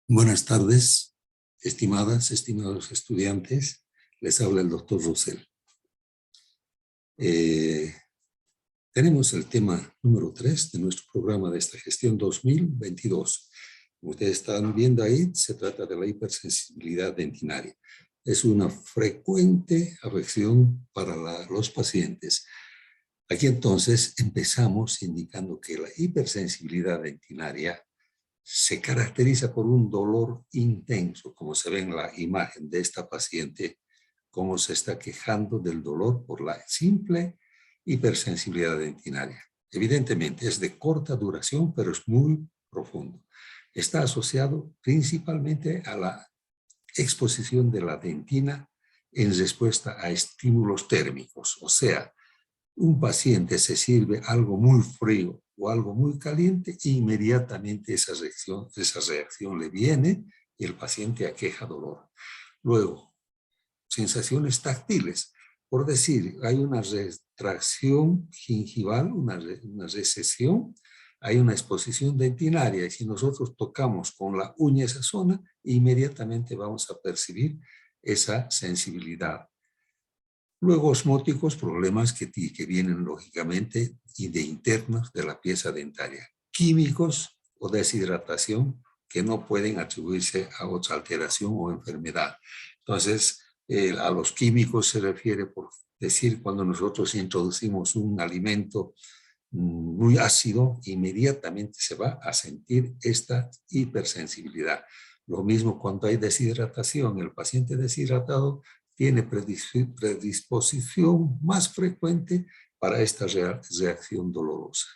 Buenas tardes, estimados estudiantes. Les habla el doctor Rosell. Tenemos el tema número 3 de nuestro programa de esta gestión 2022. Como ustedes están viendo ahí, se trata de la hipersensibilidad dentinaria. Es una frecuente afección para los pacientes. Aquí entonces empezamos indicando que la hipersensibilidad dentinaria se caracteriza por un dolor intenso, como se ve en la imagen de esta paciente, cómo se está quejando del dolor por la simple hipersensibilidad dentinaria. Evidentemente es de corta duración, pero es muy profundo. Está asociado principalmente a la exposición de la dentina en respuesta a estímulos térmicos, o sea, un paciente se sirve algo muy frío o algo muy caliente e inmediatamente esa reacción le viene y el paciente aqueja dolor. Luego, sensaciones táctiles. Por decir, hay una retracción gingival, una recesión, hay una exposición dentinaria y si nosotros tocamos con la uña esa zona, inmediatamente vamos a percibir esa sensibilidad. Luego osmóticos, problemas que vienen lógicamente y de internos de la pieza dentaria. Químicos o deshidratación que no pueden atribuirse a otra alteración o enfermedad. Entonces, a los químicos se refiere por decir cuando nosotros introducimos un alimento muy ácido, inmediatamente se va a sentir esta hipersensibilidad. Lo mismo cuando hay deshidratación, el paciente deshidratado tiene predisposición más frecuente para esta reacción dolorosa.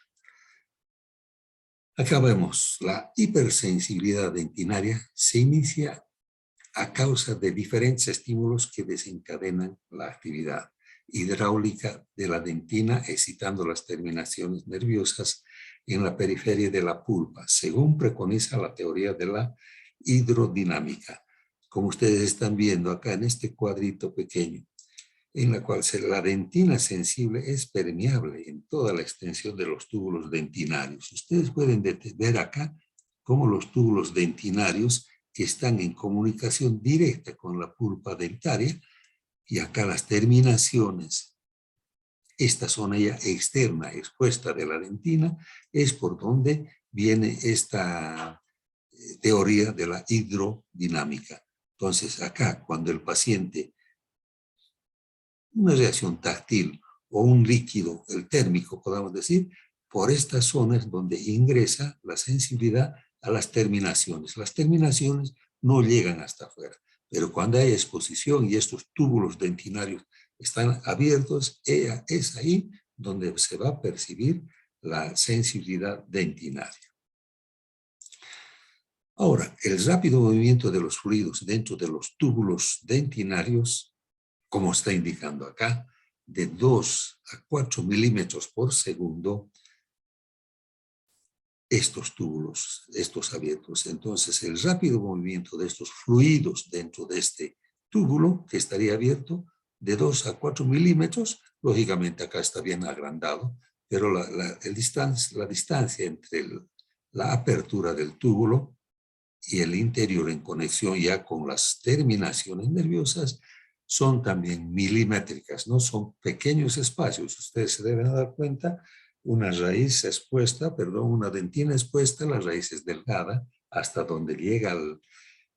Acá vemos, la hipersensibilidad dentinaria se inicia a causa de diferentes estímulos que desencadenan la actividad hidráulica de la dentina, excitando las terminaciones nerviosas en la periferia de la pulpa, según preconiza la teoría de la hidrodinámica. Como ustedes están viendo acá en este cuadrito pequeño, en la cual la dentina sensible es permeable en toda la extensión de los túbulos dentinarios. Ustedes pueden ver acá cómo los túbulos dentinarios que están en comunicación directa con la pulpa dentaria y acá las terminaciones, esta zona ya externa expuesta de la dentina, es por donde viene esta teoría de la hidrodinámica. Entonces acá cuando el paciente una reacción táctil o un líquido, el térmico, podamos decir, por estas zonas donde ingresa la sensibilidad a las terminaciones. Las terminaciones no llegan hasta afuera, pero cuando hay exposición y estos túbulos dentinarios están abiertos, es ahí donde se va a percibir la sensibilidad dentinaria. Ahora, el rápido movimiento de los fluidos dentro de los túbulos dentinarios, como está indicando acá, de 2 a 4 milímetros por segundo, estos túbulos, estos abiertos. Entonces, el rápido movimiento de estos fluidos dentro de este túbulo, que estaría abierto, de 2 a 4 milímetros, lógicamente acá está bien agrandado, pero la distancia entre la apertura del túbulo y el interior en conexión ya con las terminaciones nerviosas son también milimétricas, ¿no? Son pequeños espacios. Ustedes se deben dar cuenta, una raíz expuesta, una dentina expuesta, la raíz es delgada, hasta donde llega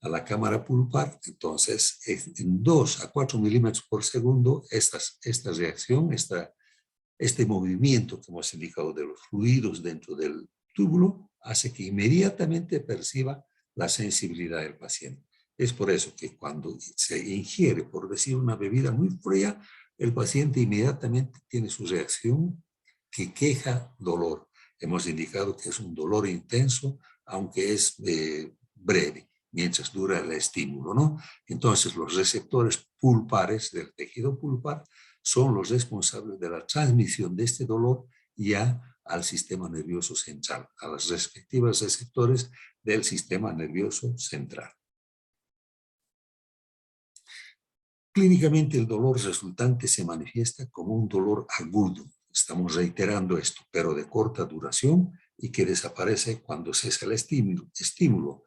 a la cámara pulpar. Entonces, en 2 a 4 milímetros por segundo, esta reacción, este movimiento que hemos indicado de los fluidos dentro del túbulo, hace que inmediatamente perciba la sensibilidad del paciente. Es por eso que cuando se ingiere, por decir, una bebida muy fría, el paciente inmediatamente tiene su reacción que queja dolor. Hemos indicado que es un dolor intenso, aunque es breve, mientras dura el estímulo, ¿no? Entonces, los receptores pulpares del tejido pulpar son los responsables de la transmisión de este dolor ya al sistema nervioso central, a las respectivas receptores del sistema nervioso central. Clínicamente, el dolor resultante se manifiesta como un dolor agudo. Estamos reiterando esto, pero de corta duración y que desaparece cuando cesa el estímulo.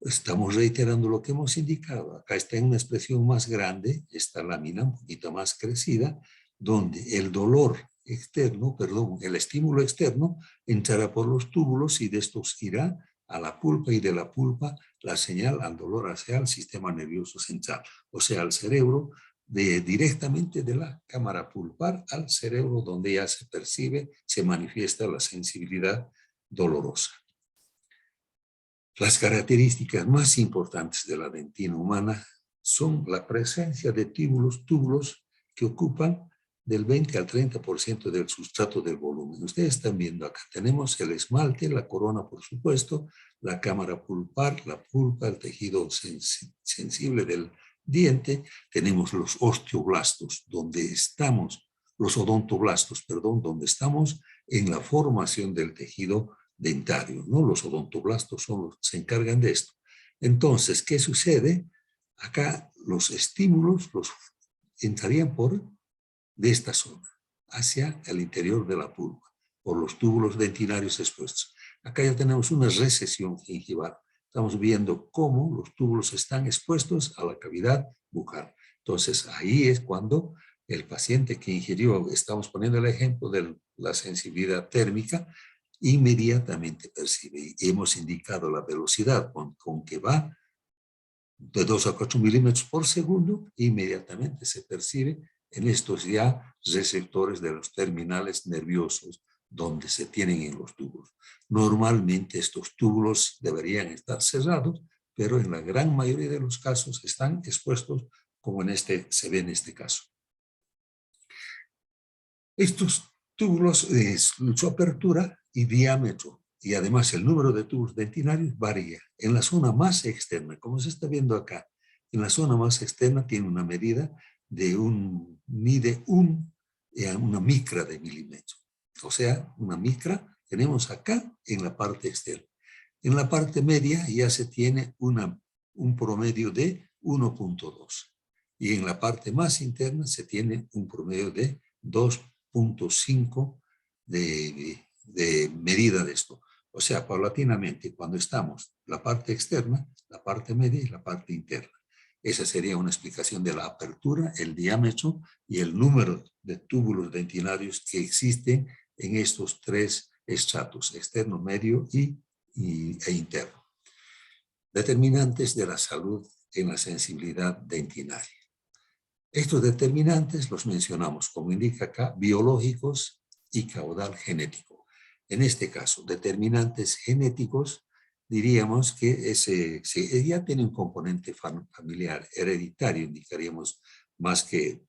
Estamos reiterando lo que hemos indicado. Acá está en una expresión más grande, esta lámina un poquito más crecida, donde el dolor externo, perdón, el estímulo externo entrará por los túbulos y de estos irá a la pulpa y de la pulpa la señal al dolor hacia el sistema nervioso central, o sea, al cerebro, directamente de la cámara pulpar al cerebro donde ya se percibe, se manifiesta la sensibilidad dolorosa. Las características más importantes de la dentina humana son la presencia de túbulos que ocupan del 20 al 30% del sustrato del volumen. Ustedes están viendo acá, tenemos el esmalte, la corona por supuesto, la cámara pulpar, la pulpa, el tejido sensible del diente, tenemos los osteoblastos, donde estamos, los odontoblastos, perdón, donde estamos en la formación del tejido dentario, ¿no? Los odontoblastos son los que se encargan de esto. Entonces, ¿qué sucede? Acá los estímulos los entrarían de esta zona hacia el interior de la pulpa, por los túbulos dentinarios expuestos. Acá ya tenemos una recesión gingival. Estamos viendo cómo los túbulos están expuestos a la cavidad bucal. Entonces, ahí es cuando el paciente que ingirió, estamos poniendo el ejemplo de la sensibilidad térmica, inmediatamente percibe. Y hemos indicado la velocidad con que va de 2 a 4 milímetros por segundo, inmediatamente se percibe en estos ya receptores de los terminales nerviosos donde se tienen en los túbulos. Normalmente estos túbulos deberían estar cerrados, pero en la gran mayoría de los casos están expuestos como se ve en este caso. Estos túbulos, su apertura y diámetro, y además el número de tubos dentinarios varía. En la zona más externa, como se está viendo acá, en la zona más externa tiene una medida de mide una micra de milímetro. O sea, una micra tenemos acá en la parte externa. En la parte media ya se tiene un promedio de 1.2. Y en la parte más interna se tiene un promedio de 2.5 de medida de esto. O sea, paulatinamente, cuando estamos la parte externa, la parte media y la parte interna. Esa sería una explicación de la apertura, el diámetro y el número de túbulos dentinarios que existen en estos tres estratos, externo, medio e interno. Determinantes de la salud en la sensibilidad dentinaria. Estos determinantes los mencionamos, como indica acá, biológicos y caudal genético. En este caso, determinantes genéticos, diríamos que ya tiene un componente familiar, hereditario, indicaríamos más que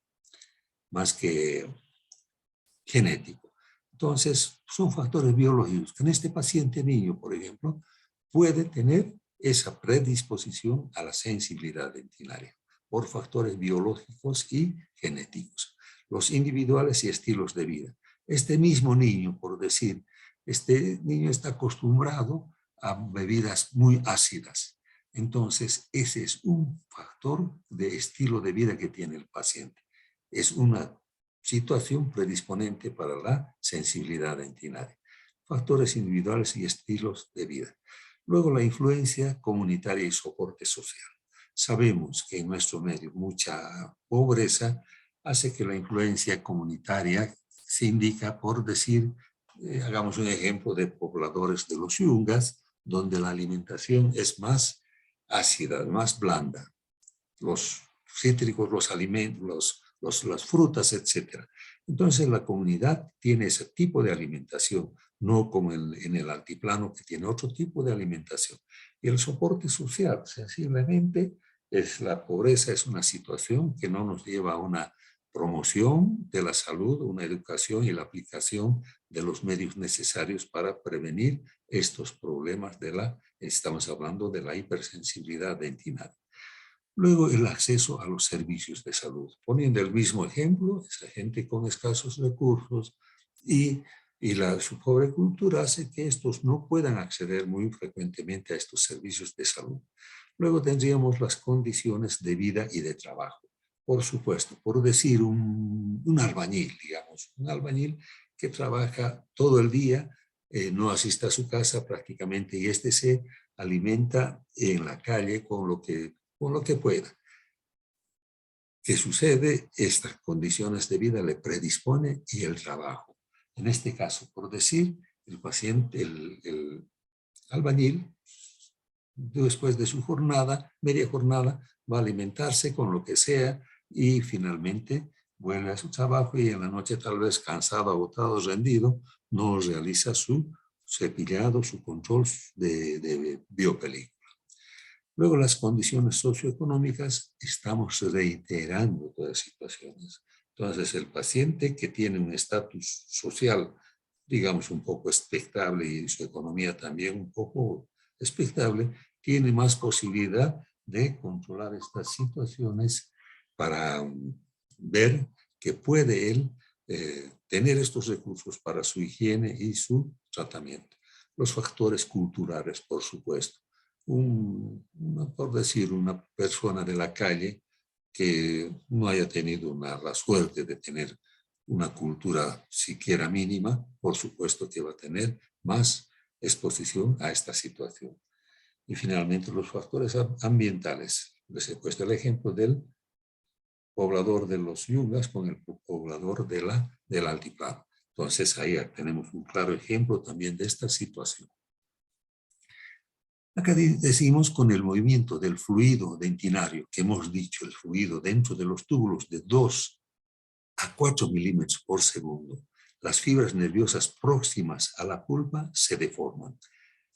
genético. Entonces, son factores biológicos que en este paciente niño, por ejemplo, puede tener esa predisposición a la sensibilidad dentinaria por factores biológicos y genéticos, los individuales y estilos de vida. Este mismo niño, por decir, este niño está acostumbrado a bebidas muy ácidas. Entonces, ese es un factor de estilo de vida que tiene el paciente. Es una situación predisponente para la sensibilidad dentinaria. Factores individuales y estilos de vida. Luego, la influencia comunitaria y soporte social. Sabemos que en nuestro medio mucha pobreza hace que la influencia comunitaria se indica por decir, hagamos un ejemplo de pobladores de los yungas, donde la alimentación es más ácida, más blanda. Los cítricos, los alimentos, las frutas, etc. Entonces la comunidad tiene ese tipo de alimentación, no como en el altiplano que tiene otro tipo de alimentación. Y el soporte social, sensiblemente, la pobreza es una situación que no nos lleva a una promoción de la salud, una educación y la aplicación de los medios necesarios para prevenir estos problemas estamos hablando de la hipersensibilidad dentinaria. Luego, el acceso a los servicios de salud. Poniendo el mismo ejemplo, esa gente con escasos recursos y su pobre cultura hace que estos no puedan acceder muy frecuentemente a estos servicios de salud. Luego tendríamos las condiciones de vida y de trabajo. Por supuesto, por decir un albañil, digamos, un albañil que trabaja todo el día, no asiste a su casa prácticamente y se alimenta en la calle con lo que pueda. ¿Qué sucede? Estas condiciones de vida le predispone y el trabajo. En este caso, por decir, el paciente, el albañil, después de su jornada, media jornada, va a alimentarse con lo que sea y finalmente vuelve a su trabajo y en la noche tal vez cansado, agotado, rendido, no realiza su cepillado, su control de biopelícula. Luego las condiciones socioeconómicas, estamos reiterando todas las situaciones. Entonces el paciente que tiene un estatus social, digamos, un poco expectable y su economía también un poco expectable, tiene más posibilidad de controlar estas situaciones para ver que puede él tener estos recursos para su higiene y su tratamiento. Los factores culturales, por supuesto. Por decir, una persona de la calle que no haya tenido la suerte de tener una cultura siquiera mínima, por supuesto que va a tener más exposición a esta situación. Y finalmente los factores ambientales. Les he puesto el ejemplo del poblador de los yungas con el poblador del altiplano. Entonces ahí tenemos un claro ejemplo también de esta situación. Acá decimos con el movimiento del fluido dentinario, que hemos dicho, el fluido dentro de los túbulos de 2 a 4 milímetros por segundo, las fibras nerviosas próximas a la pulpa se deforman.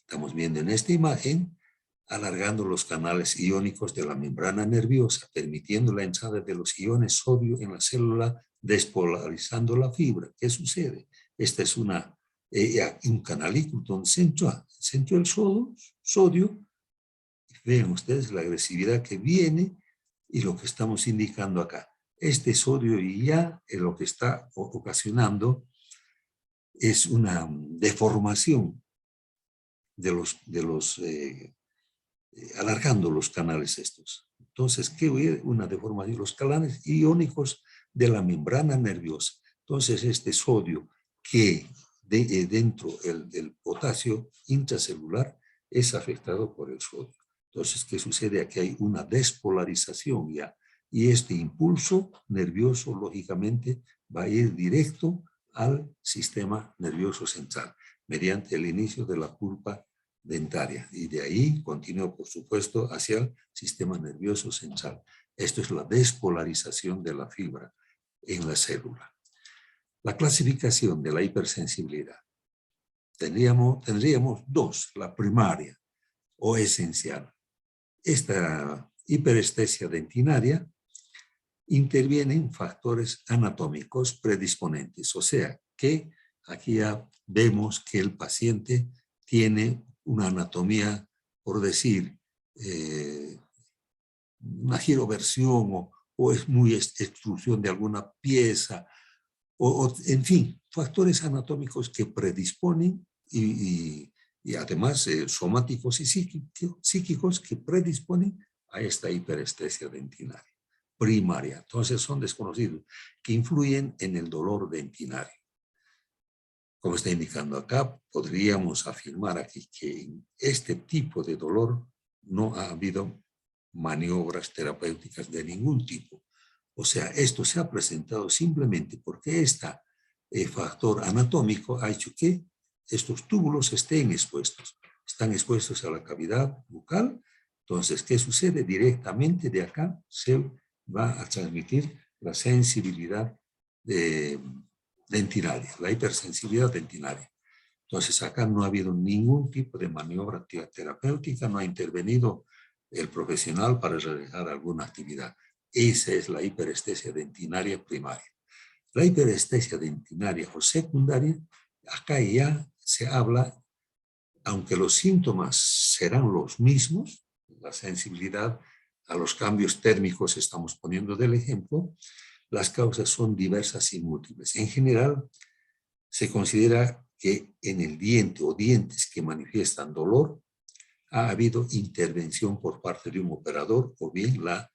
Estamos viendo en esta imagen, alargando los canales iónicos de la membrana nerviosa, permitiendo la entrada de los iones sodio en la célula, despolarizando la fibra. ¿Qué sucede? Esta es un canalículo donde se entró el sodio. Vean ustedes la agresividad que viene y lo que estamos indicando acá. Este sodio ya lo que está ocasionando es una deformación alargando los canales estos. Entonces, ¿qué hubiera? Una deformación, los canales iónicos de la membrana nerviosa. Entonces, este sodio que dentro del potasio intracelular es afectado por el sodio. Entonces, ¿qué sucede? Aquí hay una despolarización ya. Y este impulso nervioso, lógicamente, va a ir directo al sistema nervioso central, mediante el inicio de la pulpa dentaria. Y de ahí continúa, por supuesto, hacia el sistema nervioso central. Esto es la despolarización de la fibra en la célula. La clasificación de la hipersensibilidad. Tendríamos dos, la primaria o esencial. Esta hiperestesia dentinaria intervienen factores anatómicos predisponentes, o sea que aquí ya vemos que el paciente tiene una anatomía, por decir, una giroversión o es muy extrusión de alguna pieza, en fin, factores anatómicos que predisponen y además somáticos y psíquicos que predisponen a esta hiperestesia dentinaria primaria. Entonces son desconocidos que influyen en el dolor dentinario. Como está indicando acá, podríamos afirmar aquí que en este tipo de dolor no ha habido maniobras terapéuticas de ningún tipo. O sea, esto se ha presentado simplemente porque este factor anatómico ha hecho que estos túbulos estén expuestos. Están expuestos a la cavidad bucal. Entonces, ¿qué sucede? Directamente de acá se va a transmitir la sensibilidad dentinaria, la hipersensibilidad dentinaria. Entonces, acá no ha habido ningún tipo de maniobra terapéutica, no ha intervenido el profesional para realizar alguna actividad. Esa es la hiperestesia dentinaria primaria. La hiperestesia dentinaria o secundaria, acá ya se habla, aunque los síntomas serán los mismos, la sensibilidad a los cambios térmicos estamos poniendo del ejemplo, las causas son diversas y múltiples. En general, se considera que en el diente o dientes que manifiestan dolor, ha habido intervención por parte de un operador o bien la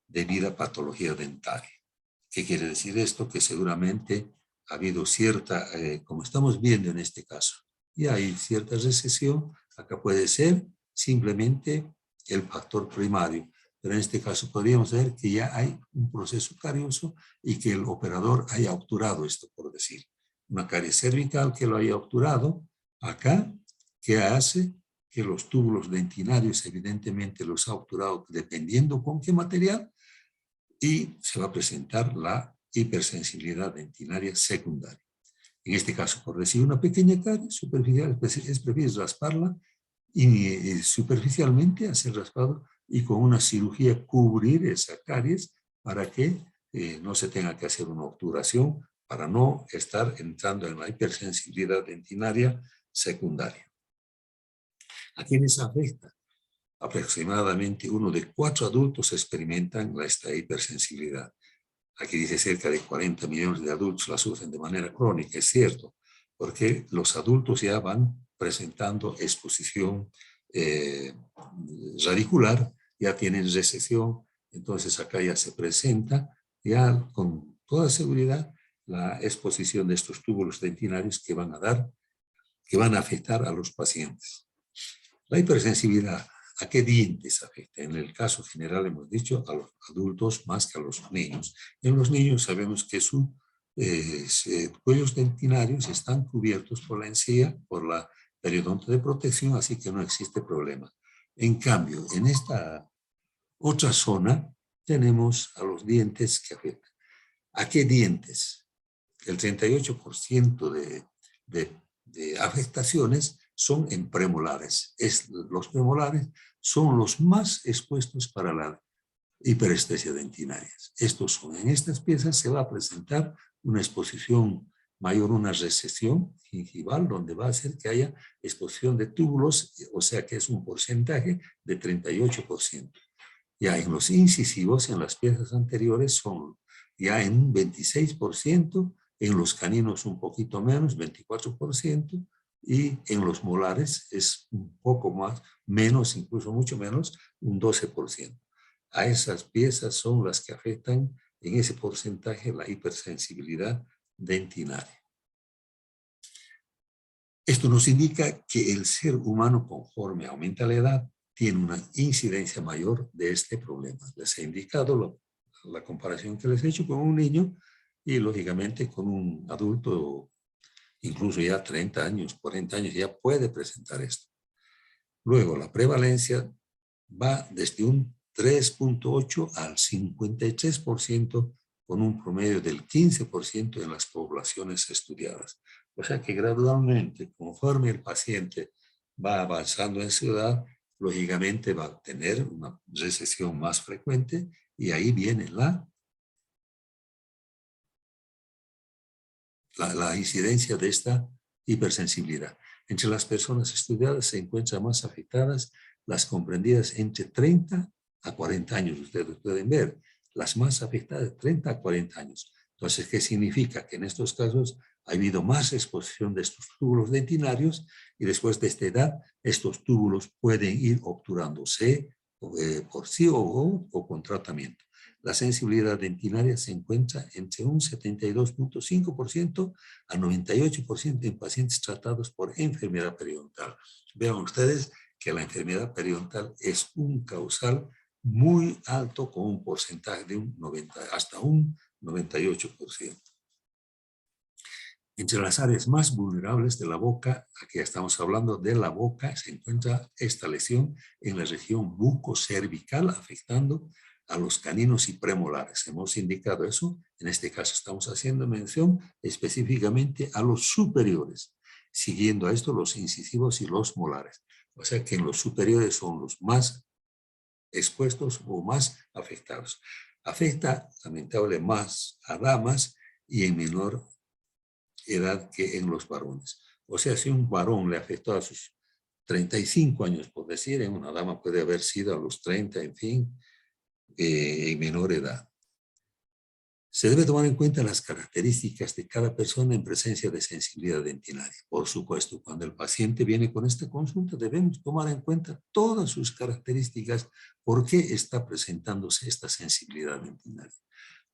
debida patología dentaria. ¿Qué quiere decir esto? Que seguramente ha habido cierta, como estamos viendo en este caso, y hay cierta recesión. Acá puede ser simplemente el factor primario. Pero en este caso podríamos ver que ya hay un proceso carioso y que el operador haya obturado esto, por decir. Una caries cervical que lo haya obturado acá, que hace que los túbulos dentinarios evidentemente los ha obturado dependiendo con qué material, y se va a presentar la hipersensibilidad dentinaria secundaria. En este caso, por decir una pequeña caries superficial, es preciso rasparla y superficialmente hacer raspado y con una cirugía cubrir esa caries para que no se tenga que hacer una obturación, para no estar entrando en la hipersensibilidad dentinaria secundaria. ¿A quiénes afecta? Aproximadamente 1 de 4 adultos experimentan esta hipersensibilidad. Aquí dice cerca de 40 millones de adultos la sufren de manera crónica, es cierto, porque los adultos ya van presentando exposición radicular, ya tienen recesión, entonces acá ya se presenta ya con toda seguridad la exposición de estos túbulos dentinarios que van a afectar a los pacientes. La hipersensibilidad, ¿a qué dientes afecta? En el caso general hemos dicho a los adultos más que a los niños. En los niños sabemos que sus cuellos dentinarios están cubiertos por la encía, por la periodonto de protección, así que no existe problema. En cambio, en esta otra zona tenemos a los dientes que afectan. ¿A qué dientes? El 38% de afectaciones son en premolares. Los premolares son los más expuestos para la hiperestesia dentinaria. Estos son, en estas piezas se va a presentar una exposición mayor, una recesión gingival, donde va a hacer que haya exposición de túbulos, o sea que es un porcentaje de 38%. Ya en los incisivos, en las piezas anteriores, son ya en un 26%, en los caninos un poquito menos, 24%, y en los molares es un poco más, menos, incluso mucho menos, un 12%. A esas piezas son las que afectan en ese porcentaje la hipersensibilidad dentinaria. Esto nos indica que el ser humano, conforme aumenta la edad, tiene una incidencia mayor de este problema. Les he indicado la comparación que les he hecho con un niño y lógicamente con un adulto, incluso ya 30 años, 40 años, ya puede presentar esto. Luego, la prevalencia va desde un 3.8 al 53%, con un promedio del 15% en las poblaciones estudiadas. O sea que gradualmente, conforme el paciente va avanzando en su edad, lógicamente va a tener una recesión más frecuente y ahí viene la incidencia de esta hipersensibilidad. Entre las personas estudiadas se encuentran más afectadas las comprendidas entre 30 a 40 años. Ustedes pueden ver, las más afectadas de 30 a 40 años. Entonces, ¿qué significa? Que en estos casos ha habido más exposición de estos túbulos dentinarios y después de esta edad, estos túbulos pueden ir obturándose por sí o con tratamiento. La sensibilidad dentinaria se encuentra entre un 72.5% a 98% en pacientes tratados por enfermedad periodontal. Vean ustedes que la enfermedad periodontal es un causal muy alto con un porcentaje de hasta un 98%. Entre las áreas más vulnerables de la boca, aquí estamos hablando de la boca, se encuentra esta lesión en la región bucocervical, afectando a los caninos y premolares. Hemos indicado eso. En este caso estamos haciendo mención específicamente a los superiores, siguiendo a esto los incisivos y los molares. O sea que en los superiores son los más expuestos o más afectados. Afecta, lamentablemente, más a damas y en menor edad que en los varones. O sea, si un varón le afectó a sus 35 años, por decir, en una dama puede haber sido a los 30, en fin, en menor edad. Se debe tomar en cuenta las características de cada persona en presencia de sensibilidad dentinaria. Por supuesto, cuando el paciente viene con esta consulta, debemos tomar en cuenta todas sus características, por qué está presentándose esta sensibilidad dentinaria,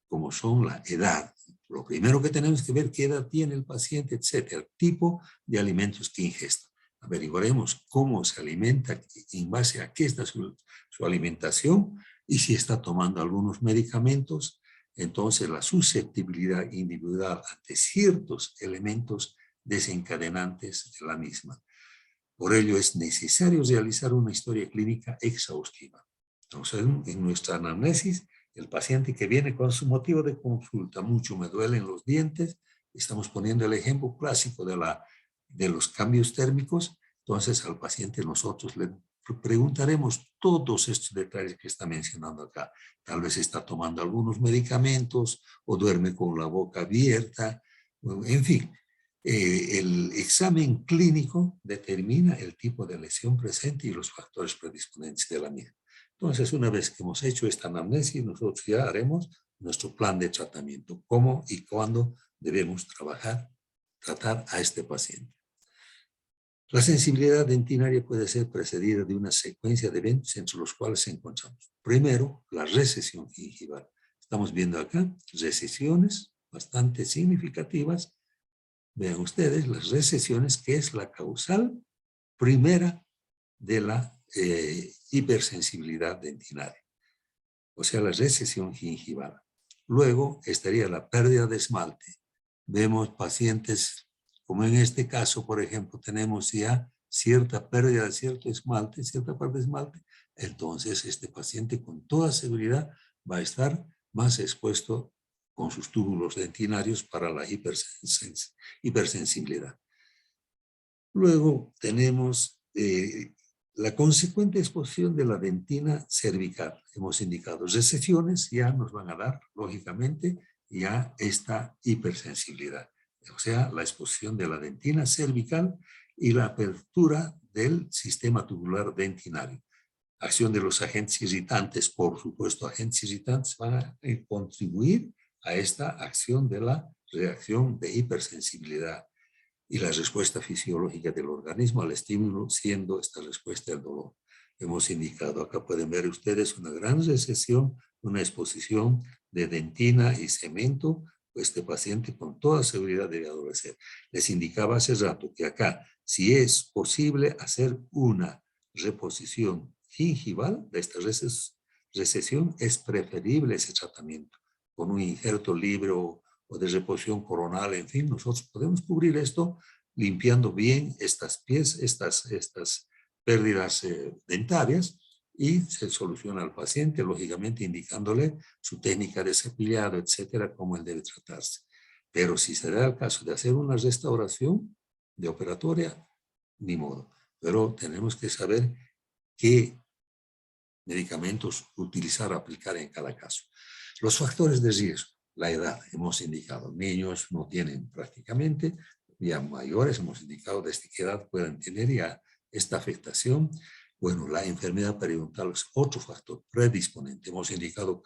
como son la edad. Lo primero que tenemos que ver qué edad tiene el paciente, etcétera, el tipo de alimentos que ingesta. averiguaremos cómo se alimenta, en base a qué está su alimentación, y si está tomando algunos medicamentos. Entonces la susceptibilidad individual ante ciertos elementos desencadenantes de la misma. Por ello es necesario realizar una historia clínica exhaustiva. Entonces, en nuestra anamnesis, el paciente que viene con su motivo de consulta, mucho me duelen los dientes, estamos poniendo el ejemplo clásico de los cambios térmicos. Entonces al paciente nosotros le preguntaremos todos estos detalles que está mencionando acá. Tal vez está tomando algunos medicamentos o duerme con la boca abierta, en fin. El examen clínico determina el tipo de lesión presente y los factores predisponentes de la misma. Entonces, una vez que hemos hecho esta anamnesis, nosotros ya haremos nuestro plan de tratamiento, cómo y cuándo debemos tratar a este paciente. La sensibilidad dentinaria puede ser precedida de una secuencia de eventos entre los cuales encontramos. Primero, la recesión gingival. Estamos viendo acá recesiones bastante significativas. Vean ustedes las recesiones, que es la causal primera de la hipersensibilidad dentinaria. O sea, la recesión gingival. Luego estaría la pérdida de esmalte. Vemos pacientes, como en este caso, por ejemplo, tenemos ya cierta pérdida de cierto esmalte, cierta parte de esmalte. Entonces, este paciente con toda seguridad va a estar más expuesto con sus túbulos dentinarios para la hipersensibilidad. Luego tenemos la consecuente exposición de la dentina cervical. Hemos indicado recesiones, ya nos van a dar, lógicamente, ya esta hipersensibilidad. O sea, la exposición de la dentina cervical y la apertura del sistema tubular dentinario. Acción de los agentes irritantes, por supuesto, agentes irritantes van a contribuir a esta acción de la reacción de hipersensibilidad y la respuesta fisiológica del organismo al estímulo, siendo esta respuesta el dolor. Hemos indicado, acá pueden ver ustedes una gran recesión, una exposición de dentina y cemento. Este paciente con toda seguridad debe adolecer. Les indicaba hace rato que acá, si es posible hacer una reposición gingival de esta recesión, es preferible ese tratamiento con un injerto libre o de reposición coronal. En fin, nosotros podemos cubrir esto limpiando bien estas pérdidas dentarias, y se soluciona al paciente, lógicamente indicándole su técnica de cepillado, etcétera, cómo él debe tratarse. Pero si se da el caso de hacer una restauración de operatoria, ni modo. Pero tenemos que saber qué medicamentos utilizar o aplicar en cada caso. Los factores de riesgo, la edad, hemos indicado, niños no tienen prácticamente, ya mayores hemos indicado desde qué edad pueden tener ya esta afectación. Bueno, la enfermedad periodontal es otro factor predisponente. Hemos indicado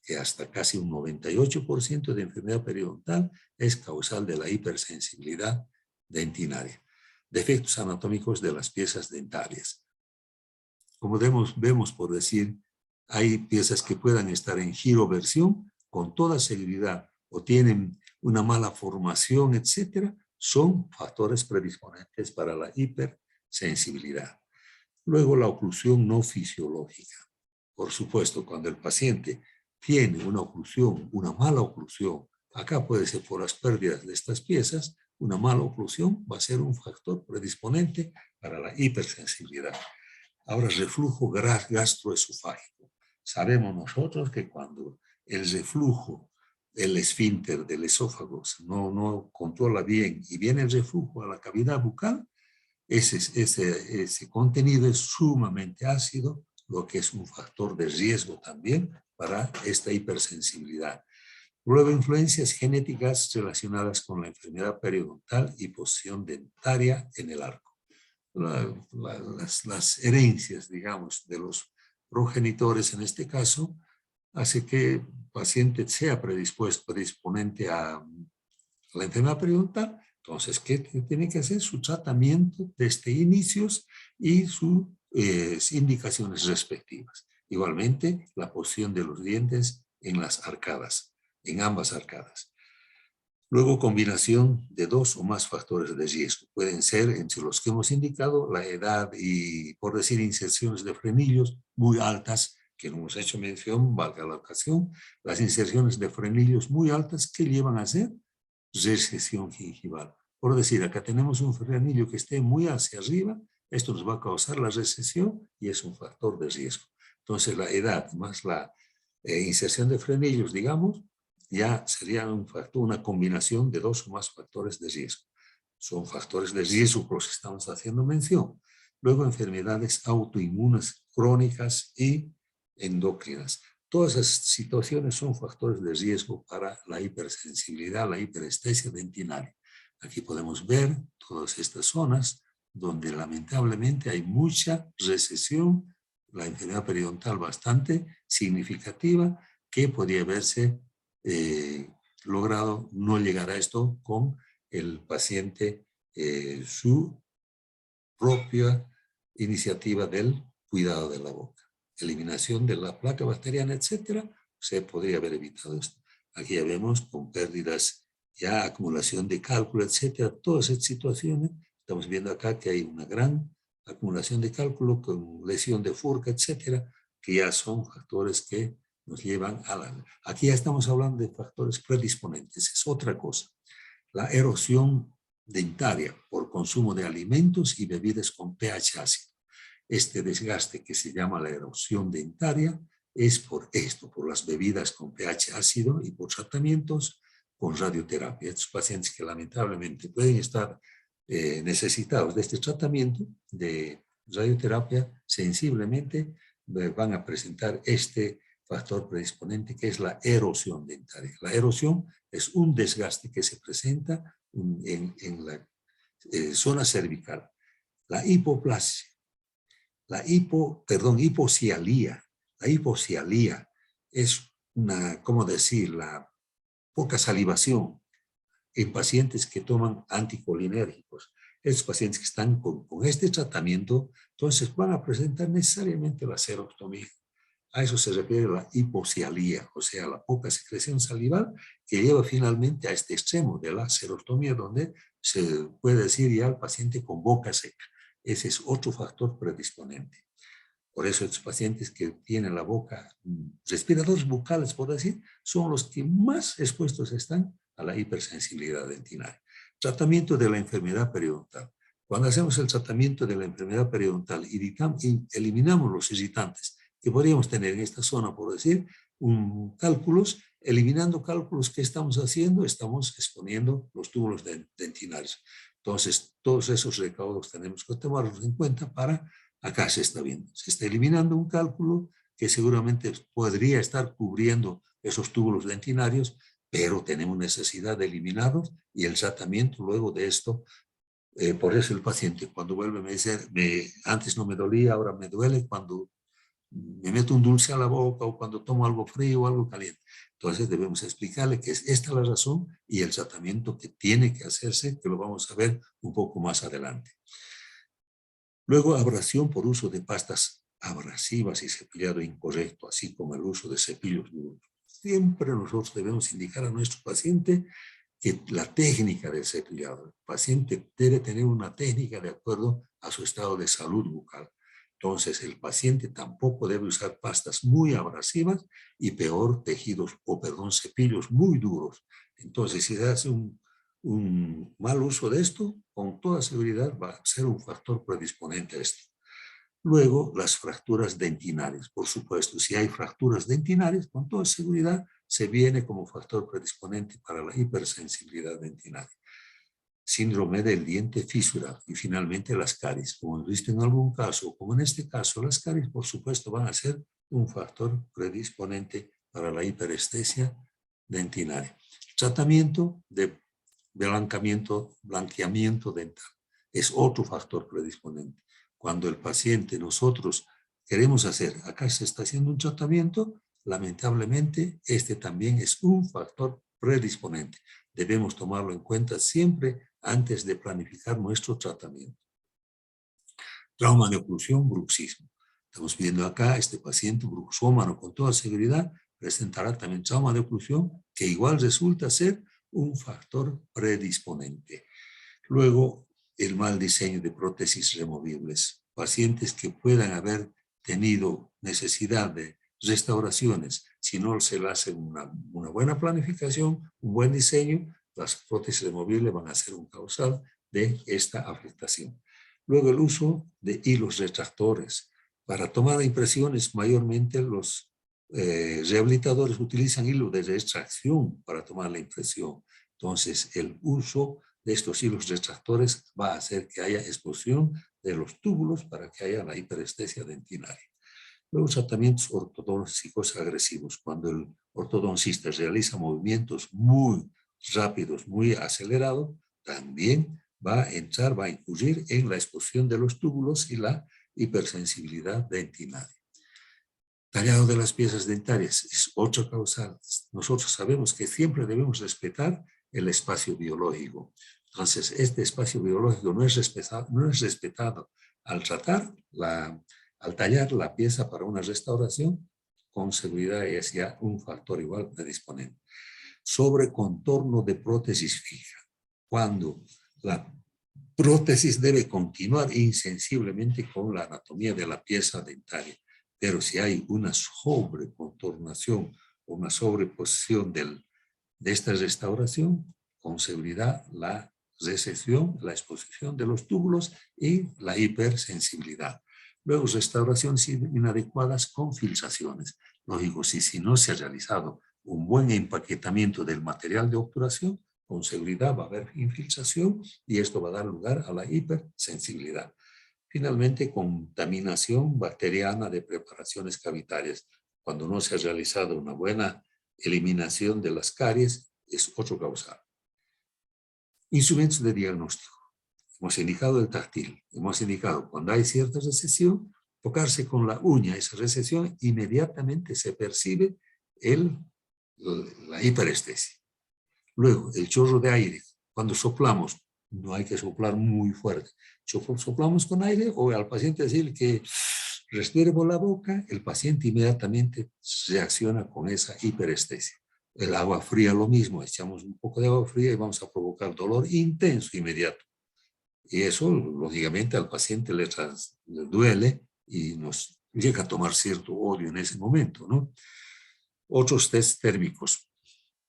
que hasta casi un 98% de enfermedad periodontal es causal de la hipersensibilidad dentinaria. Defectos anatómicos de las piezas dentarias. Como vemos, por decir, hay piezas que puedan estar en giroversión con toda seguridad o tienen una mala formación, etcétera, son factores predisponentes para la hipersensibilidad. Luego, la oclusión no fisiológica. Por supuesto, cuando el paciente tiene una oclusión, una mala oclusión, acá puede ser por las pérdidas de estas piezas, una mala oclusión va a ser un factor predisponente para la hipersensibilidad. Ahora, reflujo gastroesofágico. Sabemos nosotros que cuando el reflujo del esfínter del esófago no controla bien y viene el reflujo a la cavidad bucal, ese contenido es sumamente ácido, lo que es un factor de riesgo también para esta hipersensibilidad. Luego, influencias genéticas relacionadas con la enfermedad periodontal y posición dentaria en el arco. Las herencias, digamos, de los progenitores en este caso, hace que el paciente sea predisponente a la enfermedad periodontal. Entonces, ¿qué tiene que hacer? Su tratamiento desde inicios y sus indicaciones respectivas. Igualmente, la posición de los dientes en las arcadas, en ambas arcadas. Luego, combinación de dos o más factores de riesgo. Pueden ser, entre los que hemos indicado, la edad y, por decir, inserciones de frenillos muy altas, que no hemos hecho mención, valga la ocasión, las inserciones de frenillos muy altas que llevan a hacer recesión gingival. Por decir, acá tenemos un frenillo que esté muy hacia arriba, esto nos va a causar la recesión y es un factor de riesgo. Entonces, la edad más la inserción de frenillos, digamos, ya sería un factor, una combinación de dos o más factores de riesgo. Son factores de riesgo por los que estamos haciendo mención. Luego, enfermedades autoinmunes crónicas y endócrinas. Todas esas situaciones son factores de riesgo para la hipersensibilidad, la hiperestesia dentinaria. Aquí podemos ver todas estas zonas donde lamentablemente hay mucha recesión, la enfermedad periodontal bastante significativa que podría haberse logrado no llegar a esto con el paciente, su propia iniciativa del cuidado de la boca. Eliminación de la placa bacteriana, etcétera, se podría haber evitado esto. Aquí ya vemos con pérdidas, ya acumulación de cálculo, etcétera, todas esas situaciones. Estamos viendo acá que hay una gran acumulación de cálculo con lesión de furca, etcétera, que ya son factores que nos llevan a la... Aquí ya estamos hablando de factores predisponentes, es otra cosa. La erosión dentaria por consumo de alimentos y bebidas con pH ácido. Este desgaste que se llama la erosión dentaria es por esto, por las bebidas con pH ácido y por tratamientos con radioterapia. Estos pacientes que lamentablemente pueden estar necesitados de este tratamiento de radioterapia, sensiblemente van a presentar este factor predisponente que es la erosión dentaria. La erosión es un desgaste que se presenta en la zona cervical. La hipoplasia, hipocialía. La hipocialía es una, ¿cómo decir? La poca salivación en pacientes que toman anticolinérgicos. Estos pacientes que están con este tratamiento, entonces van a presentar necesariamente la serostomía. A eso se refiere la hipocialía, o sea, la poca secreción salival que lleva finalmente a este extremo de la serostomía, donde se puede decir ya al paciente con boca seca. Ese es otro factor predisponente. Por eso estos pacientes que tienen la boca, respiradores bucales, por decir, son los que más expuestos están a la hipersensibilidad dentinaria. Tratamiento de la enfermedad periodontal. Cuando hacemos el tratamiento de la enfermedad periodontal y eliminamos los irritantes que podríamos tener en esta zona, por decir, cálculos, eliminando cálculos que estamos haciendo, estamos exponiendo los túbulos dentinarios. Entonces, todos esos recaudos tenemos que tomarlos en cuenta para, acá se está viendo, se está eliminando un cálculo que seguramente podría estar cubriendo esos túbulos dentinarios, pero tenemos necesidad de eliminarlos y el tratamiento luego de esto. Por eso el paciente cuando vuelve me dice, antes no me dolía, ahora me duele cuando me meto un dulce a la boca o cuando tomo algo frío o algo caliente. Entonces debemos explicarle que es esta la razón y el tratamiento que tiene que hacerse, que lo vamos a ver un poco más adelante. Luego, abrasión por uso de pastas abrasivas y cepillado incorrecto, así como el uso de cepillos duros. Siempre nosotros debemos indicar a nuestro paciente que la técnica del cepillado, el paciente debe tener una técnica de acuerdo a su estado de salud bucal. Entonces, el paciente tampoco debe usar pastas muy abrasivas y peor, cepillos muy duros. Entonces, si se hace un mal uso de esto, con toda seguridad va a ser un factor predisponente a esto. Luego, las fracturas dentinarias. Por supuesto, si hay fracturas dentinarias, con toda seguridad se viene como factor predisponente para la hipersensibilidad dentinaria. Síndrome del diente fisurado y finalmente las caries. Como hemos visto en algún caso, como en este caso, las caries, por supuesto, van a ser un factor predisponente para la hiperestesia dentinaria. Tratamiento de blanqueamiento dental es otro factor predisponente. Cuando el paciente, nosotros queremos hacer, acá se está haciendo un tratamiento, lamentablemente este también es un factor predisponente. Debemos tomarlo en cuenta siempre antes de planificar nuestro tratamiento. Trauma de oclusión, bruxismo. Estamos viendo acá este paciente bruxómano con toda seguridad presentará también trauma de oclusión que igual resulta ser un factor predisponente. Luego, el mal diseño de prótesis removibles. Pacientes que puedan haber tenido necesidad de restauraciones, si no se le hace una buena planificación, un buen diseño, las prótesis removibles van a ser un causal de esta afectación. Luego, el uso de hilos retractores. Para tomar impresiones, mayormente los rehabilitadores utilizan hilos de retracción para tomar la impresión. Entonces, el uso de estos hilos retractores va a hacer que haya expulsión de los túbulos para que haya la hiperestesia dentinaria. Luego, tratamientos ortodónticos agresivos. Cuando el ortodoncista realiza movimientos muy rápidos, muy acelerados, también va a entrar, va a incurrir en la expulsión de los túbulos y la hipersensibilidad dentinaria. Tallado de las piezas dentarias es otra causal. Nosotros sabemos que siempre debemos respetar el espacio biológico. Entonces, este espacio biológico no es respetado al al tallar la pieza para una restauración, con seguridad es ya un factor igual predisponente. Sobre contorno de prótesis fija. Cuando la prótesis debe continuar insensiblemente con la anatomía de la pieza dentaria. Pero si hay una sobrecontornación o una sobreposición de esta restauración, con seguridad la recesión, la exposición de los túbulos y la hipersensibilidad. Luego, restauraciones inadecuadas con filtraciones. Lógico, si no se ha realizado un buen empaquetamiento del material de obturación, con seguridad va a haber infiltración y esto va a dar lugar a la hipersensibilidad. Finalmente, contaminación bacteriana de preparaciones cavitarias. Cuando no se ha realizado una buena eliminación de las caries, es otro causal. Instrumentos de diagnóstico. Hemos indicado el táctil. Hemos indicado cuando hay cierta recesión, tocarse con la uña esa recesión, inmediatamente se percibe la hiperestesia. Luego, el chorro de aire. Cuando soplamos, no hay que soplar muy fuerte. Soplamos con aire o al paciente decirle que respire por la boca, el paciente inmediatamente reacciona con esa hiperestesia. El agua fría lo mismo, echamos un poco de agua fría y vamos a provocar dolor intenso inmediato. Y eso, lógicamente, al paciente le duele y nos llega a tomar cierto odio en ese momento, ¿no? Otros test térmicos,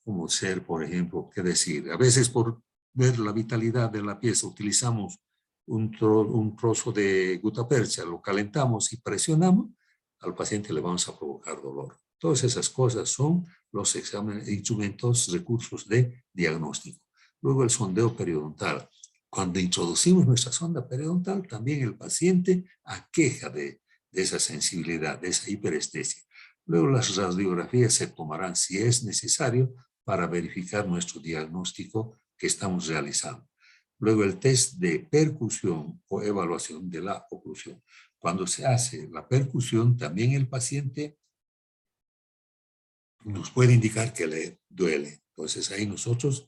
como ser, por ejemplo, qué decir, a veces por ver la vitalidad de la pieza utilizamos un trozo de gutapercha, lo calentamos y presionamos, al paciente le vamos a provocar dolor. Todas esas cosas son los exámenes, instrumentos, recursos de diagnóstico. Luego el sondeo periodontal. Cuando introducimos nuestra sonda periodontal, también el paciente aqueja de esa sensibilidad, de esa hiperestesia. Luego las radiografías se tomarán si es necesario para verificar nuestro diagnóstico que estamos realizando. Luego el test de percusión o evaluación de la oclusión. Cuando se hace la percusión, también el paciente nos puede indicar que le duele. Entonces ahí nosotros,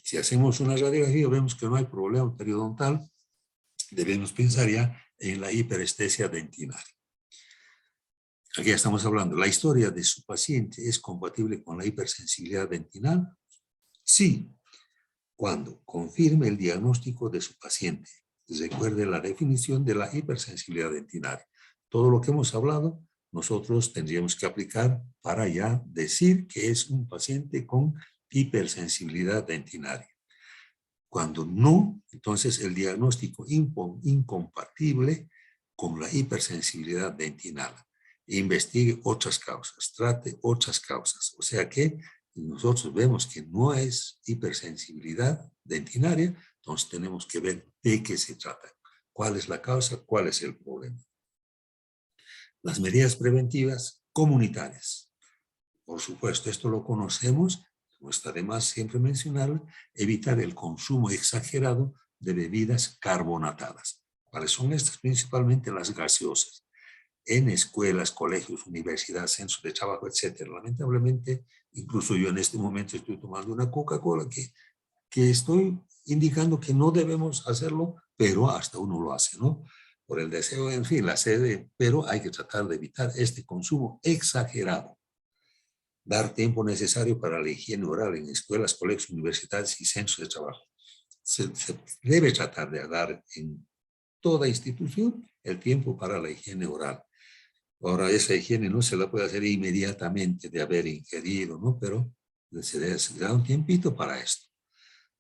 si hacemos una radiografía, vemos que no hay problema periodontal, debemos pensar ya en la hiperestesia dentinaria. Aquí estamos hablando, ¿la historia de su paciente es compatible con la hipersensibilidad dentinal? Sí, cuando confirme el diagnóstico de su paciente. Recuerde la definición de la hipersensibilidad dentinaria. Todo lo que hemos hablado, nosotros tendríamos que aplicar para ya decir que es un paciente con hipersensibilidad dentinaria. Cuando no, entonces el diagnóstico incompatible con la hipersensibilidad dentinal. Investigue otras causas, trate otras causas. O sea que nosotros vemos que no es hipersensibilidad dentinaria, entonces tenemos que ver de qué se trata, cuál es la causa, cuál es el problema. Las medidas preventivas comunitarias. Por supuesto, esto lo conocemos, no está de más siempre mencionarlo, evitar el consumo exagerado de bebidas carbonatadas. ¿Cuáles son estas? Principalmente las gaseosas. En escuelas, colegios, universidades, centros de trabajo, etc. Lamentablemente, incluso yo en este momento estoy tomando una Coca-Cola que estoy indicando que no debemos hacerlo, pero hasta uno lo hace, ¿no? Por el deseo, en fin, la sed, pero hay que tratar de evitar este consumo exagerado. dar tiempo necesario para la higiene oral en escuelas, colegios, universidades y centros de trabajo. Se debe tratar de dar en toda institución el tiempo para la higiene oral. Ahora, esa higiene no se la puede hacer inmediatamente de haber ingerido, ¿no? Pero se da un tiempito para esto.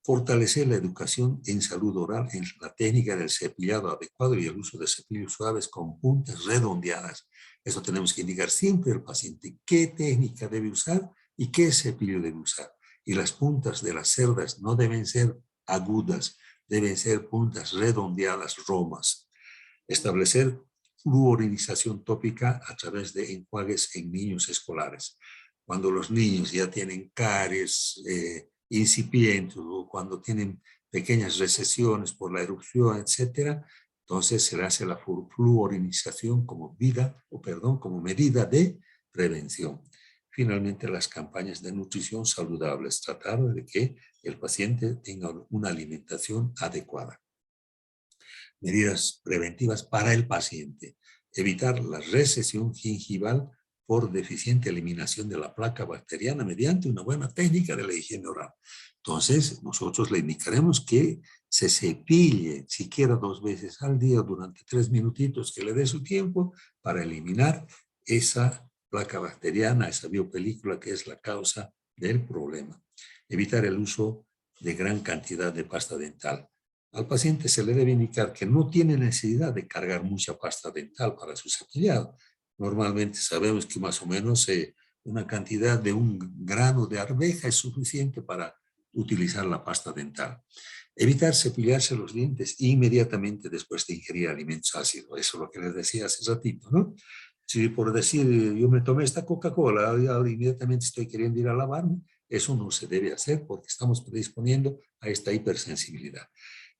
Fortalecer la educación en salud oral en la técnica del cepillado adecuado y el uso de cepillos suaves con puntas redondeadas. Eso tenemos que indicar siempre al paciente qué técnica debe usar y qué cepillo debe usar. Y las puntas de las cerdas no deben ser agudas, deben ser puntas redondeadas, romas. Establecer fluorización tópica a través de enjuagues en niños escolares. Cuando los niños ya tienen caries incipientes o cuando tienen pequeñas recesiones por la erupción, etcétera, entonces se le hace la fluorización como como medida de prevención. Finalmente, las campañas de nutrición saludables, tratar de que el paciente tenga una alimentación adecuada. Medidas preventivas para el paciente. Evitar la recesión gingival por deficiente eliminación de la placa bacteriana mediante una buena técnica de la higiene oral. Entonces, nosotros le indicaremos que se cepille siquiera 2 veces al día durante 3 minutitos, que le dé su tiempo para eliminar esa placa bacteriana, esa biopelícula que es la causa del problema. Evitar el uso de gran cantidad de pasta dental. Al paciente se le debe indicar que no tiene necesidad de cargar mucha pasta dental para su cepillado. Normalmente sabemos que más o menos una cantidad de 1 grano de arveja es suficiente para utilizar la pasta dental. Evitar cepillarse los dientes inmediatamente después de ingerir alimentos ácidos. Eso es lo que les decía hace ratito, ¿no? Si por decir, yo me tomé esta Coca-Cola, ahora inmediatamente estoy queriendo ir a lavarme, eso no se debe hacer porque estamos predisponiendo a esta hipersensibilidad.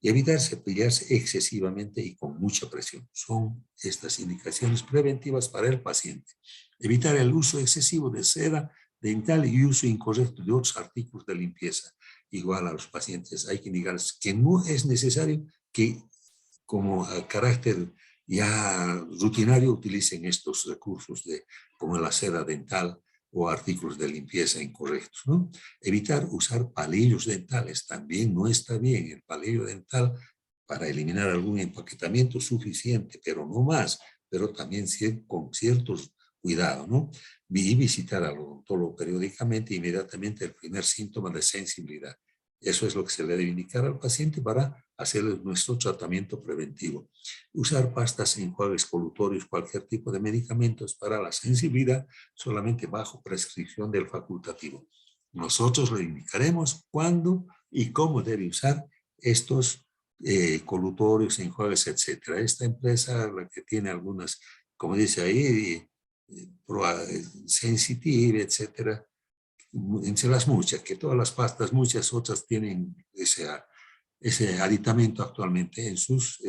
Y evitar cepillarse excesivamente y con mucha presión. Son estas indicaciones preventivas para el paciente. Evitar el uso excesivo de cera dental y uso incorrecto de otros artículos de limpieza. Igual a los pacientes hay que indicarles que no es necesario que como a carácter ya rutinario utilicen estos recursos como la cera dental o artículos de limpieza incorrectos, ¿no? Evitar usar palillos dentales también no está bien. El palillo dental para eliminar algún empaquetamiento suficiente, pero no más, pero también con ciertos cuidados, ¿no? Y visitar al odontólogo periódicamente, inmediatamente el primer síntoma de sensibilidad. Eso es lo que se le debe indicar al paciente para hacer nuestro tratamiento preventivo. Usar pastas, enjuagues, colutorios, cualquier tipo de medicamentos para la sensibilidad solamente bajo prescripción del facultativo. Nosotros le indicaremos cuándo y cómo debe usar estos colutorios, enjuagues, etc. Esta empresa, la que tiene algunas, como dice ahí, Sensitive, etcétera, entre las muchas, que todas las pastas, muchas otras tienen ese aditamento actualmente en sus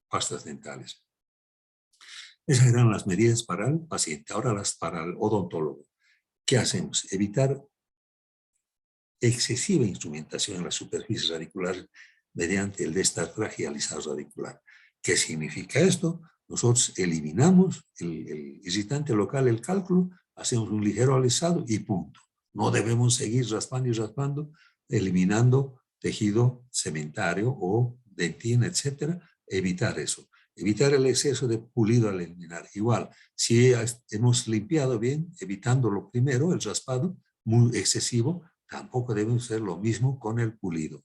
pastas dentales. Esas eran las medidas para el paciente. Ahora las para el odontólogo. ¿Qué hacemos? Evitar excesiva instrumentación en las superficies radiculares mediante el destartraje y alisado radicular. ¿Qué significa esto? Nosotros eliminamos el irritante local, el cálculo, hacemos un ligero alisado y punto. No debemos seguir raspando y raspando, eliminando tejido cementario o dentina, etcétera. Evitar eso. Evitar el exceso de pulido al eliminar. Igual, si hemos limpiado bien, evitando lo primero, el raspado muy excesivo, tampoco debemos hacer lo mismo con el pulido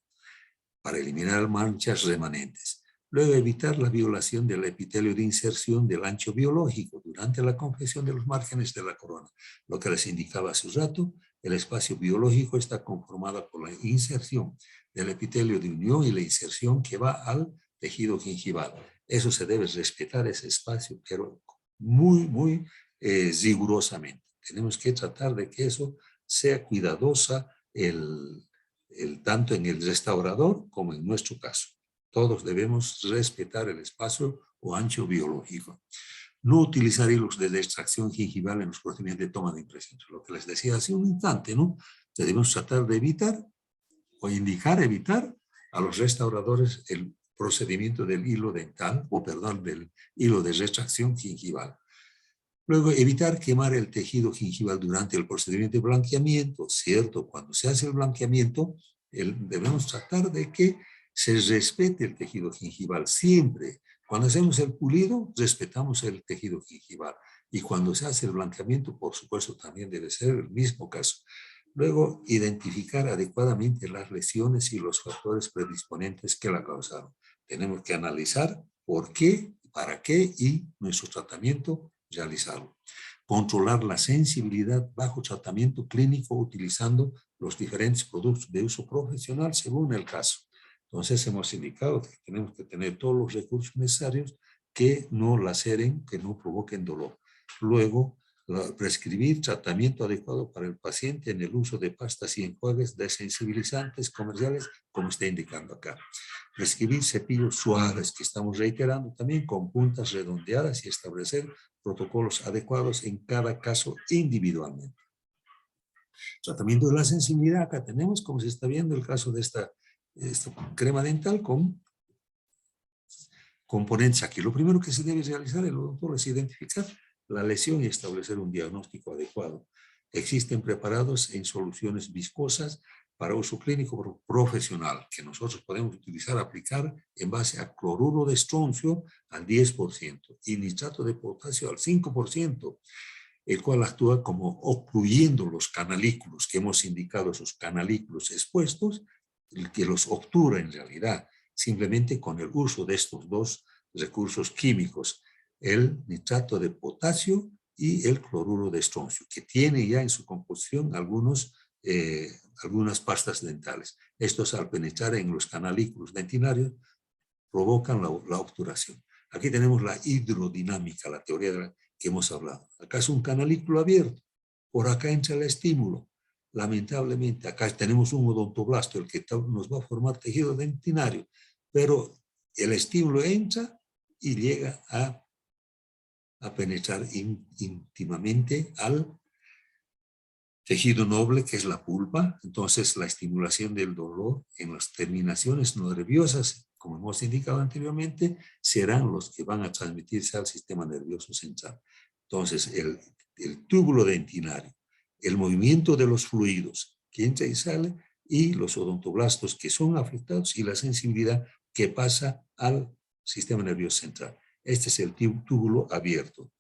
para eliminar manchas remanentes. Luego, evitar la violación del epitelio de inserción del ancho biológico durante la compresión de los márgenes de la corona. Lo que les indicaba hace un rato, el espacio biológico está conformado por la inserción del epitelio de unión y la inserción que va al tejido gingival. Eso se debe respetar, ese espacio, pero muy rigurosamente. Tenemos que tratar de que eso sea cuidadosa tanto en el restaurador como en nuestro caso. Todos debemos respetar el espacio o ancho biológico. No utilizar hilos de extracción gingival en los procedimientos de toma de impresión. Lo que les decía hace un instante, ¿no? Debemos tratar de evitar o evitar a los restauradores el procedimiento del hilo dental, del hilo de extracción gingival. Luego, evitar quemar el tejido gingival durante el procedimiento de blanqueamiento, ¿cierto? Cuando se hace el blanqueamiento, debemos tratar de que se respete el tejido gingival siempre. Cuando hacemos el pulido, respetamos el tejido gingival. Y cuando se hace el blanqueamiento, por supuesto, también debe ser el mismo caso. Luego, identificar adecuadamente las lesiones y los factores predisponentes que la causaron. Tenemos que analizar por qué, para qué y nuestro tratamiento realizarlo. Controlar la sensibilidad bajo tratamiento clínico utilizando los diferentes productos de uso profesional según el caso. Entonces hemos indicado que tenemos que tener todos los recursos necesarios que no laceren, que no provoquen dolor. Luego, prescribir tratamiento adecuado para el paciente en el uso de pastas y enjuagues desensibilizantes comerciales, como está indicando acá. Prescribir cepillos suaves, que estamos reiterando también, con puntas redondeadas y establecer protocolos adecuados en cada caso individualmente. Tratamiento de la sensibilidad, acá tenemos, como se está viendo, el caso de esta crema dental con componentes aquí. Lo primero que se debe realizar el odontólogo es identificar la lesión y establecer un diagnóstico adecuado. Existen preparados en soluciones viscosas para uso clínico profesional que nosotros podemos utilizar, aplicar en base a cloruro de estroncio al 10% y nitrato de potasio al 5%, el cual actúa como ocluyendo los canalículos que hemos indicado, esos canalículos expuestos, el que los obtura en realidad, simplemente con el uso de estos dos recursos químicos, el nitrato de potasio y el cloruro de estroncio, que tiene ya en su composición algunas pastas dentales. Estos, al penetrar en los canalículos dentinarios, provocan la obturación. Aquí tenemos la hidrodinámica, la teoría de que hemos hablado. Acá es un canalículo abierto, por acá entra el estímulo. Lamentablemente, acá tenemos un odontoblasto, el que nos va a formar tejido dentinario, pero el estímulo entra y llega a penetrar íntimamente al tejido noble, que es la pulpa. Entonces, la estimulación del dolor en las terminaciones nerviosas, como hemos indicado anteriormente, serán los que van a transmitirse al sistema nervioso central. Entonces, el túbulo dentinario, el movimiento de los fluidos que entra y sale, y los odontoblastos que son afectados, y la sensibilidad que pasa al sistema nervioso central. Este es el túbulo abierto.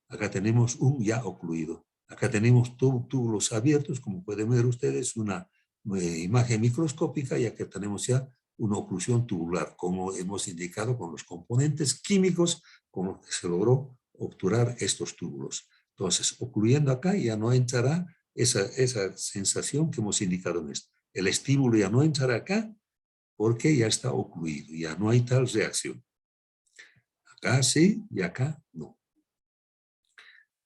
Acá tenemos un ya ocluido. Acá tenemos túbulos abiertos, como pueden ver ustedes, una imagen microscópica, y acá tenemos ya una oclusión tubular, como hemos indicado con los componentes químicos con los que se logró obturar estos túbulos. Entonces, ocluyendo acá ya no entrará esa sensación que hemos indicado en esto. El estímulo ya no entrará acá porque ya está ocluido, ya no hay tal reacción. Acá sí y acá no.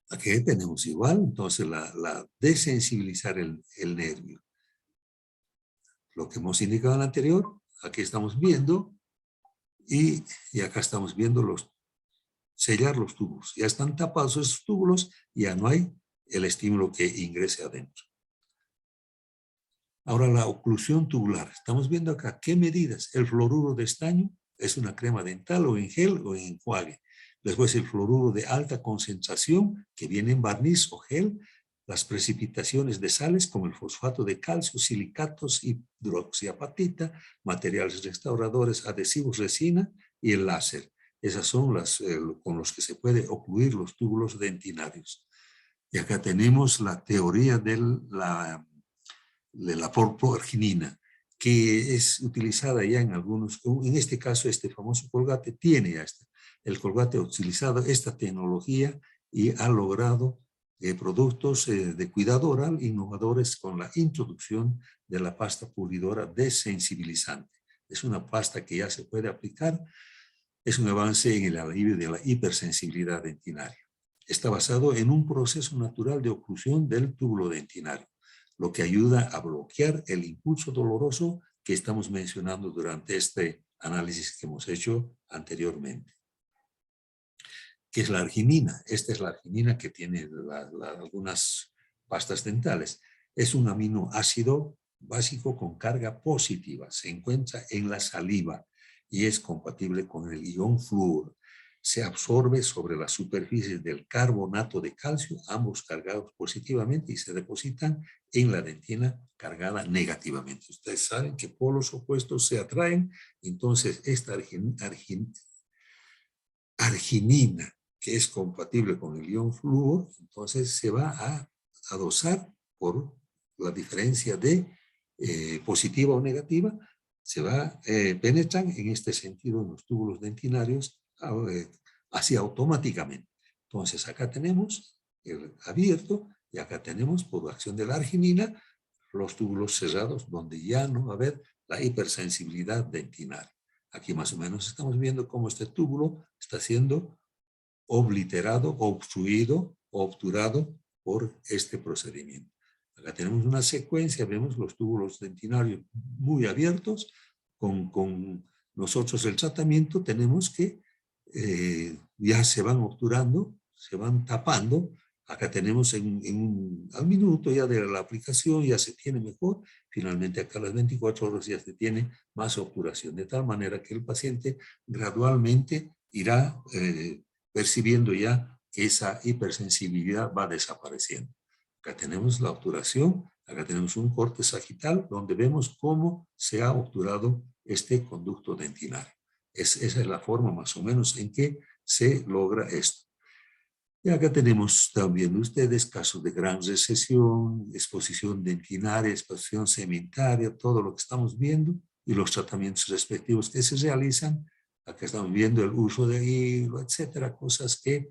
Aquí tenemos igual, entonces la desensibilizar el nervio. Lo que hemos indicado en el anterior, aquí estamos viendo, y acá estamos viendo sellar los túbulos. Ya están tapados esos túbulos, ya no hay el estímulo que ingrese adentro. Ahora la oclusión tubular. Estamos viendo acá qué medidas. El fluoruro de estaño es una crema dental o en gel o en enjuague. Después el fluoruro de alta concentración que viene en barniz o gel. Las precipitaciones de sales como el fosfato de calcio, silicatos, hidroxiapatita, materiales restauradores, adhesivos, resina y el láser. Esas son las con los que se puede ocluir los túbulos dentinarios. Y acá tenemos la teoría de la porproarginina, que es utilizada ya en algunos, en este caso este famoso Colgate tiene ya el Colgate ha utilizado esta tecnología y ha logrado productos de cuidado oral innovadores con la introducción de la pasta pulidora desensibilizante. Es una pasta que ya se puede aplicar, es un avance en el alivio de la hipersensibilidad dentinaria. Está basado en un proceso natural de oclusión del túbulo dentinario, lo que ayuda a bloquear el impulso doloroso que estamos mencionando durante este análisis que hemos hecho anteriormente. ¿Qué es la arginina? Esta es la arginina que tiene algunas pastas dentales. Es un aminoácido básico con carga positiva. Se encuentra en la saliva y es compatible con el ion flúor. se absorbe sobre la superficie del carbonato de calcio, ambos cargados positivamente, y se depositan en la dentina cargada negativamente. Ustedes saben que polos opuestos se atraen, entonces esta arginina, que es compatible con el ion flúor, entonces se va a adosar por la diferencia de positiva o negativa, se va, penetran en este sentido en los túbulos dentinarios así automáticamente. Entonces acá tenemos el abierto y acá tenemos por acción de la arginina los túbulos cerrados donde ya no va a haber la hipersensibilidad dentinaria. Aquí más o menos estamos viendo cómo este túbulo está siendo obliterado, obstruido, obturado por este procedimiento. Acá tenemos una secuencia, vemos los túbulos dentinarios muy abiertos. Con nosotros el tratamiento tenemos que ya se van obturando, se van tapando. Acá tenemos al minuto ya de la aplicación ya se tiene mejor. Finalmente acá a las 24 horas ya se tiene más obturación, de tal manera que el paciente gradualmente irá percibiendo ya que esa hipersensibilidad va desapareciendo. Acá tenemos la obturación, acá tenemos un corte sagital donde vemos cómo se ha obturado este conducto dentinario. Esa es la forma más o menos en que se logra esto. Y acá tenemos también ustedes casos de gran recesión, exposición dentinaria, exposición cementaria, todo lo que estamos viendo y los tratamientos respectivos que se realizan. Acá estamos viendo el uso de hilo, etcétera, cosas que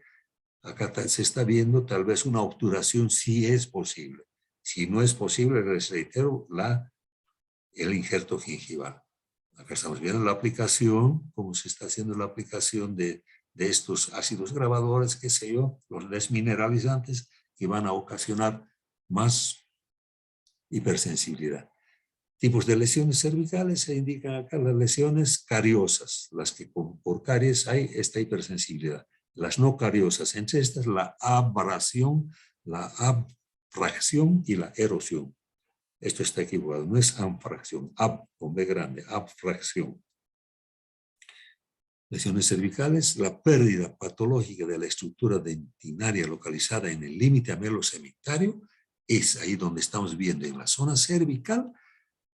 acá se está viendo tal vez una obturación si es posible. Si no es posible, les reitero, el injerto gingival. Acá estamos viendo la aplicación, cómo se está haciendo la aplicación de estos ácidos grabadores, qué sé yo, los desmineralizantes que van a ocasionar más hipersensibilidad. Tipos de lesiones cervicales se indican acá las lesiones cariosas, las que por caries hay esta hipersensibilidad. Las no cariosas, entre estas la abrasión, la abfracción y la erosión. Esto está equivocado, no es anfracción, ab con B grande, abfracción. Lesiones cervicales, la pérdida patológica de la estructura dentinaria localizada en el límite amelocementario, es ahí donde estamos viendo en la zona cervical,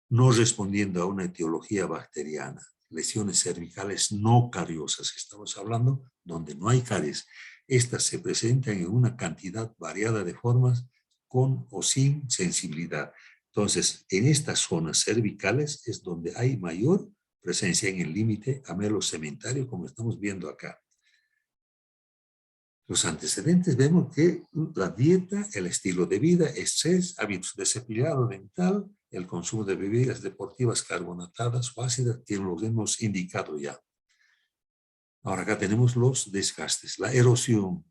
no respondiendo a una etiología bacteriana. Lesiones cervicales no cariosas, estamos hablando donde no hay caries. Estas se presentan en una cantidad variada de formas con o sin sensibilidad. Entonces, en estas zonas cervicales es donde hay mayor presencia en el límite amelocementario, como estamos viendo acá. Los antecedentes vemos que la dieta, el estilo de vida, estrés, hábitos de cepillado dental, el consumo de bebidas deportivas carbonatadas o ácidas, que lo hemos indicado ya. Ahora acá tenemos los desgastes, la erosión.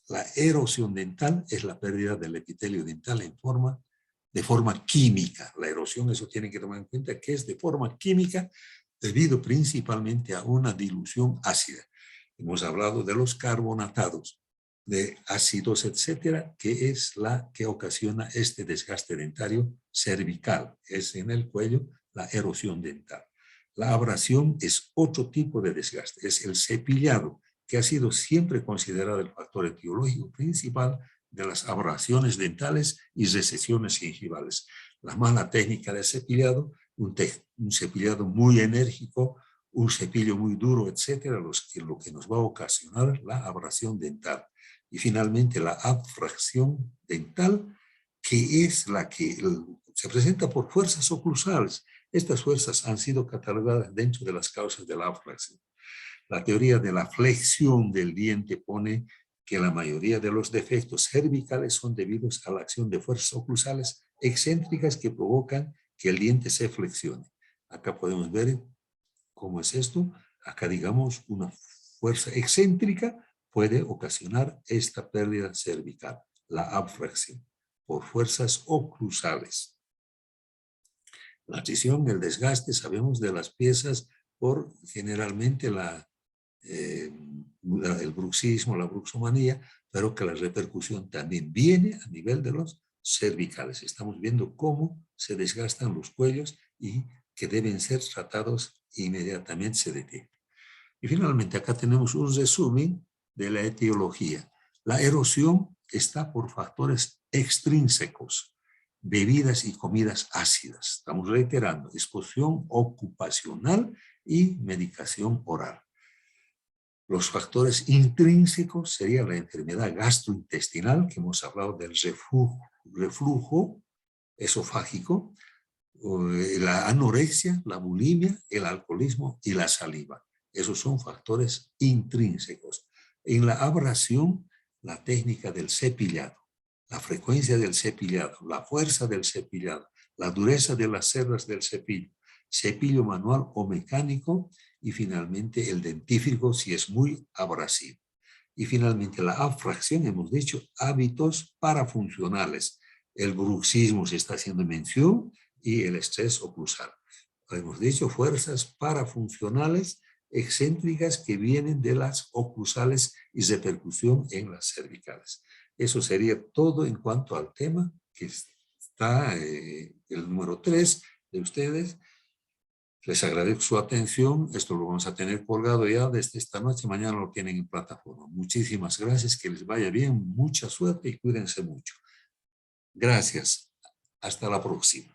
La erosión dental es la pérdida del epitelio dental de forma química. La erosión, eso tienen que tomar en cuenta que es de forma química debido principalmente a una dilución ácida. Hemos hablado de los carbonatados, de ácidos, etcétera, que es la que ocasiona este desgaste dentario cervical. Es en el cuello la erosión dental. La abrasión es otro tipo de desgaste, es el cepillado, que ha sido siempre considerado el factor etiológico principal de las abrasiones dentales y recesiones gingivales. La mala técnica de cepillado, un cepillado muy enérgico, un cepillo muy duro, etcétera, lo que nos va a ocasionar la abrasión dental. Y finalmente la abfracción dental, que es la que se presenta por fuerzas oclusales. Estas fuerzas han sido catalogadas dentro de las causas de la abfracción. La teoría de la flexión del diente pone que la mayoría de los defectos cervicales son debidos a la acción de fuerzas oclusales excéntricas que provocan que el diente se flexione. Acá podemos ver cómo es esto. Acá, digamos, una fuerza excéntrica puede ocasionar esta pérdida cervical, la abfracción, por fuerzas oclusales. La trisión, el desgaste, sabemos de las piezas por generalmente el bruxismo, la bruxomanía, pero que la repercusión también viene a nivel de los cervicales. Estamos viendo cómo se desgastan los cuellos y que deben ser tratados inmediatamente se detecta. Y finalmente acá tenemos un resumen de la etiología. La erosión está por factores extrínsecos, bebidas y comidas ácidas. Estamos reiterando, exposición ocupacional y medicación oral. Los factores intrínsecos serían la enfermedad gastrointestinal, que hemos hablado del reflujo esofágico, la anorexia, la bulimia, el alcoholismo y la saliva. Esos son factores intrínsecos. En la abrasión, la técnica del cepillado, la frecuencia del cepillado, la fuerza del cepillado, la dureza de las cerdas del cepillo, cepillo manual o mecánico, y finalmente el dentífrico si es muy abrasivo. Y finalmente la abfracción, hemos dicho, hábitos parafuncionales. El bruxismo se está haciendo mención y el estrés oclusal. Hemos dicho fuerzas parafuncionales excéntricas que vienen de las oclusales y repercusión en las cervicales. Eso sería todo en cuanto al tema que está el número 3 de ustedes. Les agradezco su atención. Esto lo vamos a tener colgado ya desde esta noche. Mañana lo tienen en plataforma. Muchísimas gracias. Que les vaya bien. Mucha suerte y cuídense mucho. Gracias. Hasta la próxima.